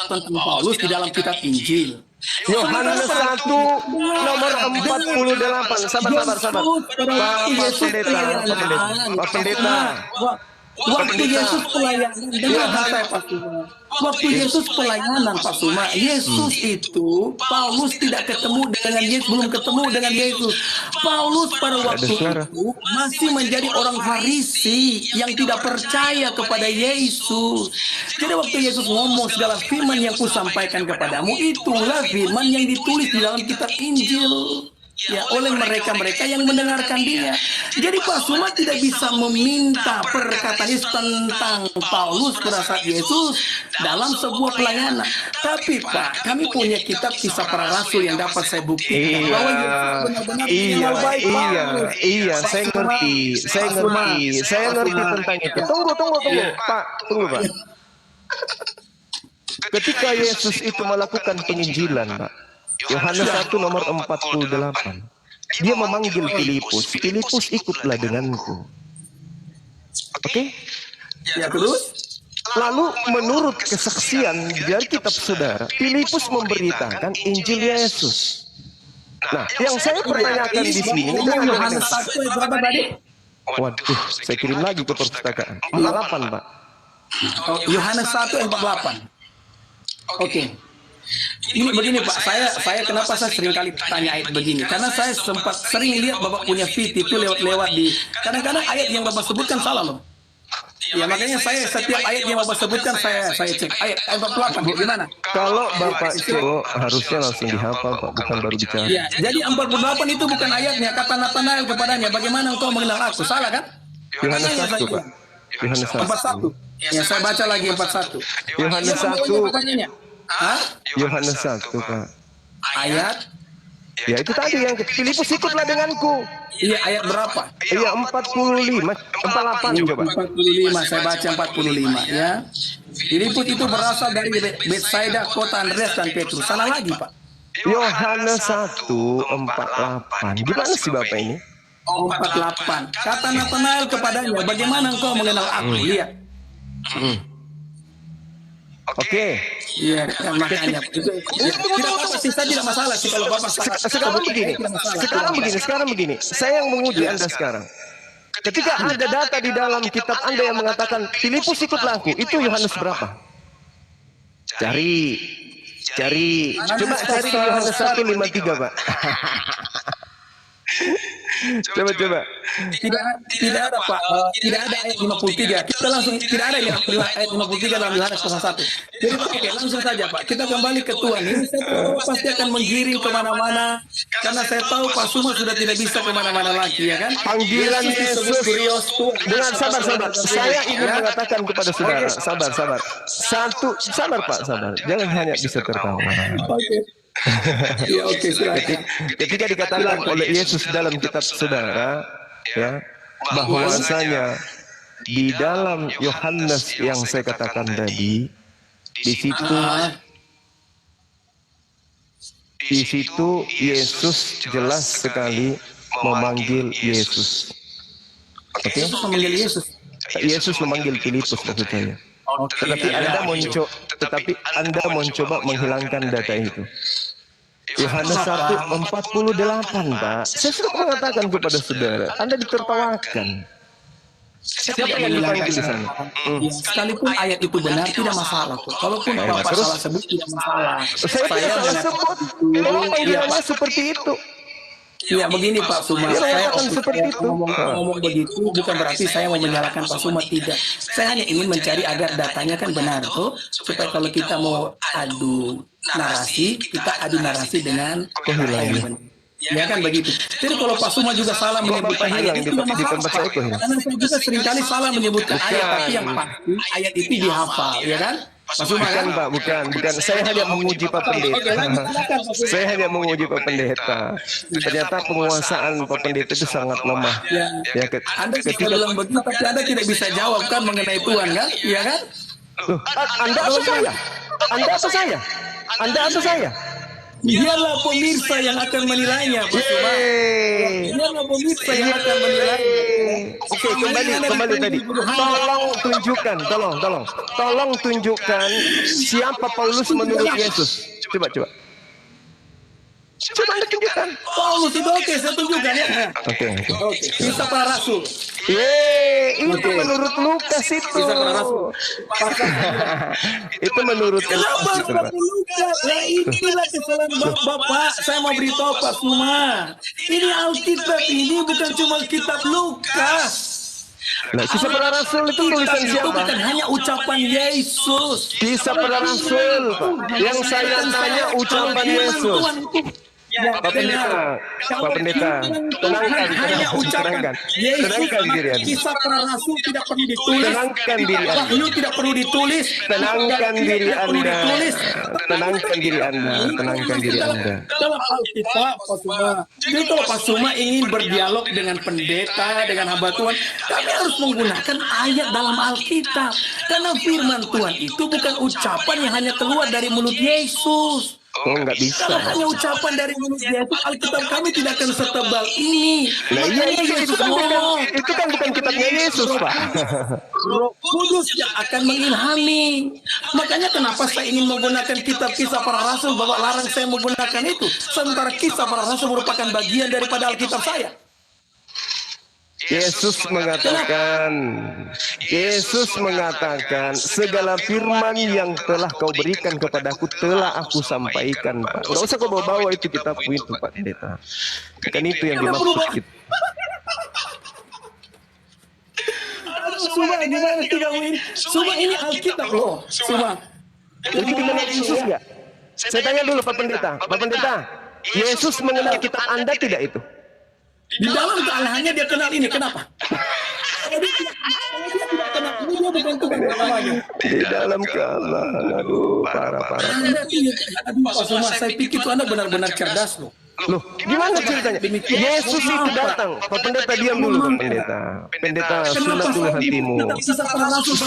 tentang Paulus di dalam kitab Injil. Yohanes 1 nomor 48. Sabar. Pak Pendeta. Waktu Yesus pelayanan, dengarkan saya Pak Suma. Waktu Yesus pelayanan Pak Suma, Yesus itu, Paulus tidak ketemu dengan Yesus, belum ketemu dengan Yesus. Paulus pada waktu itu masih menjadi orang Farisi yang tidak percaya kepada Yesus. Jadi waktu Yesus ngomong segala firman yang kusampaikan kepadamu, itulah firman yang ditulis di dalam kitab Injil. Ya, oleh mereka-mereka yang mendengarkan dia. Jadi Pak Suma tidak bisa meminta perkataan Yesus tentang Paulus pada saat Yesus dalam sebuah pelayanan. Tapi Pak, kami punya kitab Kisah Para Rasul yang dapat saya buktikan bahwa Yesus benar-benar mengenal baik Paulus. Saya ngerti tentang itu. Tunggu, Pak. Ketika Yesus itu melakukan penginjilan, Pak, Yohanes 1 nomor 48. Dia memanggil Filipus. Filipus, ikutlah denganku. Oke? Ya, terus? Lalu menurut kesaksian dari kitab saudara, Filipus memberitakan Injil Yesus. Nah, yang saya pertanyakan di sini, Yohanes 1 ayat berapa tadi? Waduh, saya kirim lagi ke perpustakaan. 48, Pak. Yohanes 1 ayat 48. Oke. Ini begini Pak, saya kenapa saya sering kali tanya ayat begini? Karena saya sempat sering lihat Bapak punya feed itu lewat di, kadang-kadang ayat yang Bapak sebutkan salah loh. Ya makanya saya setiap ayat yang Bapak sebutkan saya cek ayat 48 gimana? Kalau Bapak cek harusnya langsung dihafal Pak, bukan baru bicara. Ya, jadi 48 itu bukan ayatnya, kata Nathanael kepadanya, bagaimana engkau mengenal aku? Salah kan? Yohanes 1 Pak. Yohanes 41. Ya saya baca lagi 41. Yohanes 1. Hah? Yohanes 1 Pak. Ayat? Ya itu tadi yang Filipus, ikutlah denganku. Iya, ayat berapa? Iya 45, 48 coba. 45, saya baca 45 ya. Filipus itu berasal dari Betsaida, kota Andreas dan Petrus. Salah lagi Pak. Yohanes 1, 48. Gimana sih Bapak ini? 48. Kata Nathanael kepadanya, bagaimana engkau mengenal aku? Lihat. Oke. Iya, makanya tidak apa sih, saya tidak masalah sih kalau Bapak sekarang begini. Saya yang menguji Anda sekarang. Ketika ada data di dalam kitab Anda yang mengatakan Filipus ikutlah aku, itu Yohanes berapa? Cari coba cari di Yohanes 1:53 Pak. Coba. Tidak ada Pak, tidak ada ayat 53. Kita langsung tidak ada ayat 53 dalam Yohanes pasal 1. Jadi oke, langsung saja Pak. Kita kembali ke Tuhan. Ini saya tahu pasti akan menggiring kemana-mana karena saya tahu Pak Suma sudah tidak bisa kemana-mana lagi ya kan. Panggilan Yesus dengan sabar. Saya ingin mengatakan kepada saudara, sabar. Sabar Pak. Jangan hanya bisa tertawa. Ya, oke, silakan. Ketika dikatakan oleh Yesus dalam kitab saudara, ya, bahwasanya di dalam Yohanes yang saya katakan tadi, di situ Yesus jelas sekali memanggil Yesus. Oke? Yesus memanggil Filipus maksud saya. Tetapi Anda mencoba menghilangkan data itu. Yohanes 1:48 Pak. Saya sudah mengatakan kepada saudara, Anda ditertawakan. Siapa yang dipanggil di sana? Sekalipun ayat itu benar tidak masalah kok. Kalaupun Bapak salah sebut tidak masalah. Saya tidak salah sebut. Memang panggilannya seperti itu. Ya begini Pak Suma, saya seperti itu. ngomong begitu bukan berarti saya mau menyalahkan Pak Suma, tidak. Saya hanya ingin mencari agar datanya kan benar tuh, supaya kalau kita mau adu narasi, kita adu narasi dengan kehilangan. Ya kan begitu. Jadi kalau Pak Suma juga salah menyebutkan ayat itu tidak masalah. Karena saya juga seringkali salah menyebutkan ayat, tapi yang pasti ayat itu dihafal, ya kan? Bukan. Saya hanya menguji Pak Pendeta. Saya hanya menguji Pak Pendeta. Ternyata penguasaan Pak Pendeta itu sangat lemah. Ya, Anda ketika bilang begitu, tapi Anda tidak bisa jawab kan mengenai Tuhan kan? Iya kan? Anda atau saya? Biarlah pemirsa yang akan menilainya, Pak Suma. Yeay. Biarlah pemirsa yang akan menilainya. Oke, kembali tadi. Tolong tunjukkan, tolong tunjukkan siapa Paulus menurut Yesus. Coba. Coba Anda tunjukkan. Paulus itu oke, saya tunjukkan ya. Oke. Kisah para rasul. Itu menurut Lukas itu. Kisah para rasul. Itu menurut Kenapa Lukas. Bapak Lukas? Nah, inilah kesalahan Bapak. Saya mau beritahu Pak Suma. Ini Alkitab ini bukan cuma kitab Lukas. Nah, kisah para rasul itu tulisan Itu siapa? bukan hanya ucapan Yesus. Kisah para rasul, Pak. Yang saya tanya ucapan Yesus. Pak Pendeta, tenangkan diri Anda. Kisah para rasul tidak perlu ditulis. Tenangkan diri Anda. Wahyu tidak perlu ditulis. Tenangkan diri Anda. Tenangkan diri Anda. Kalau Alkitab, Pak Suma. Jadi kalau Pak Suma ingin berdialog dengan pendeta, dengan hamba Tuhan, kami harus menggunakan ayat dalam Alkitab. Karena firman Tuhan itu bukan ucapan yang hanya keluar dari mulut Yesus. Oh, nggak bisa. Kalau hanya ucapan dari mulut Yesus, Alkitab kami tidak akan setebal ini. Nah, iya, Yesus ngomong. itu kan bukan kitabnya Yesus, Pak. Roh Kudus yang akan mengilhami. Makanya kenapa saya ingin menggunakan kitab kisah para rasul, Bapak larang saya menggunakan itu. Sementara kisah para rasul merupakan bagian daripada Alkitab saya. Yesus mengatakan, segala firman yang telah kau berikan kepadaku telah aku sampaikan, Pak. Nggak usah kau bawa itu kitabku itu, Pak Pendeta. Kan itu yang dimaksud kita. Suma, gimana sih kamu ini? Suma, ini Alkitab loh. Suma. Jadi kenal Yesus nggak? Saya tanya dulu Pak Pendeta, Yesus mengenal kitab Anda tidak itu? Di dalam kealahannya dia kenal ini. Kenapa? Kalau dia tidak kenal ini, dia bukan Tuhan namanya. Di dalam kealahan, aduh, parah. Aduh, Pak Suma, saya pikir itu Anda benar-benar cerdas loh. Loh, gimana ceritanya? Yesus itu datang. Pak Pendeta, diam dulu, Pak Pendeta. Pendeta, sunat dulu hatimu. Kisah para rasul